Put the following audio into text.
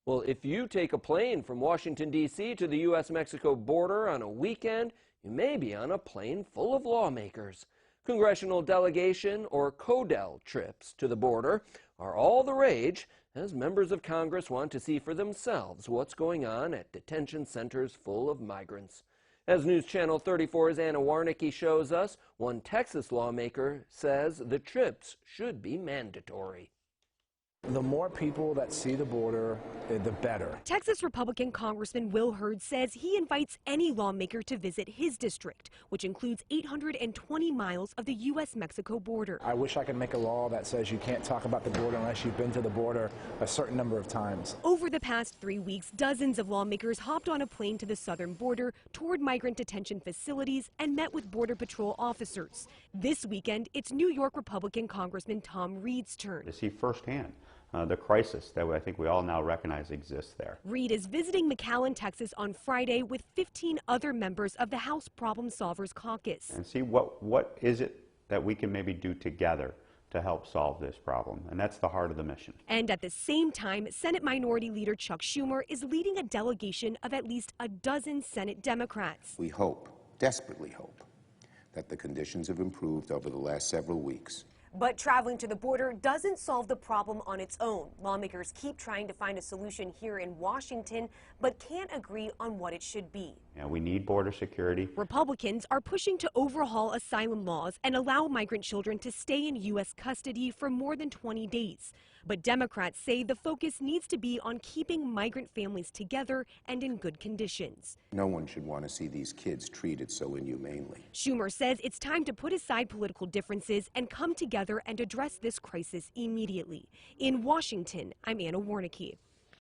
Well, if you take a plane from Washington, D.C. to the U.S.-Mexico border on a weekend, you may be on a plane full of lawmakers. Congressional delegation, or CODEL, trips to the border are all the rage as members of Congress want to see for themselves what's going on at detention centers full of migrants. As News Channel 34's Anna Warnicki shows us, one Texas lawmaker says the trips should be mandatory. The more people that see the border, the better. Texas Republican Congressman Will Hurd says he invites any lawmaker to visit his district, which includes 820 miles of the U.S.-Mexico border. I wish I could make a law that says you can't talk about the border unless you've been to the border a certain number of times. Over the past 3 weeks, dozens of lawmakers hopped on a plane to the southern border, toured migrant detention facilities, and met with Border Patrol officers. This weekend, it's New York Republican Congressman Tom Reed's turn to see firsthand the crisis that I think we all now recognize exists there. Reed is visiting McAllen, Texas on Friday with 15 other members of the House Problem Solvers Caucus. And see what is it that we can maybe do together to help solve this problem. And that's the heart of the mission. And at the same time, Senate Minority Leader Chuck Schumer is leading a delegation of at least a dozen Senate Democrats. We hope, desperately hope, that the conditions have improved over the last several weeks. But traveling to the border doesn't solve the problem on its own. Lawmakers keep trying to find a solution here in Washington, but can't agree on what it should be. Yeah, we need border security. Republicans are pushing to overhaul asylum laws and allow migrant children to stay in U.S. custody for more than 20 days. But Democrats say the focus needs to be on keeping migrant families together and in good conditions. No one should want to see these kids treated so inhumanely. Schumer says it's time to put aside political differences and come together and address this crisis immediately. In Washington, I'm Anna Warnicki.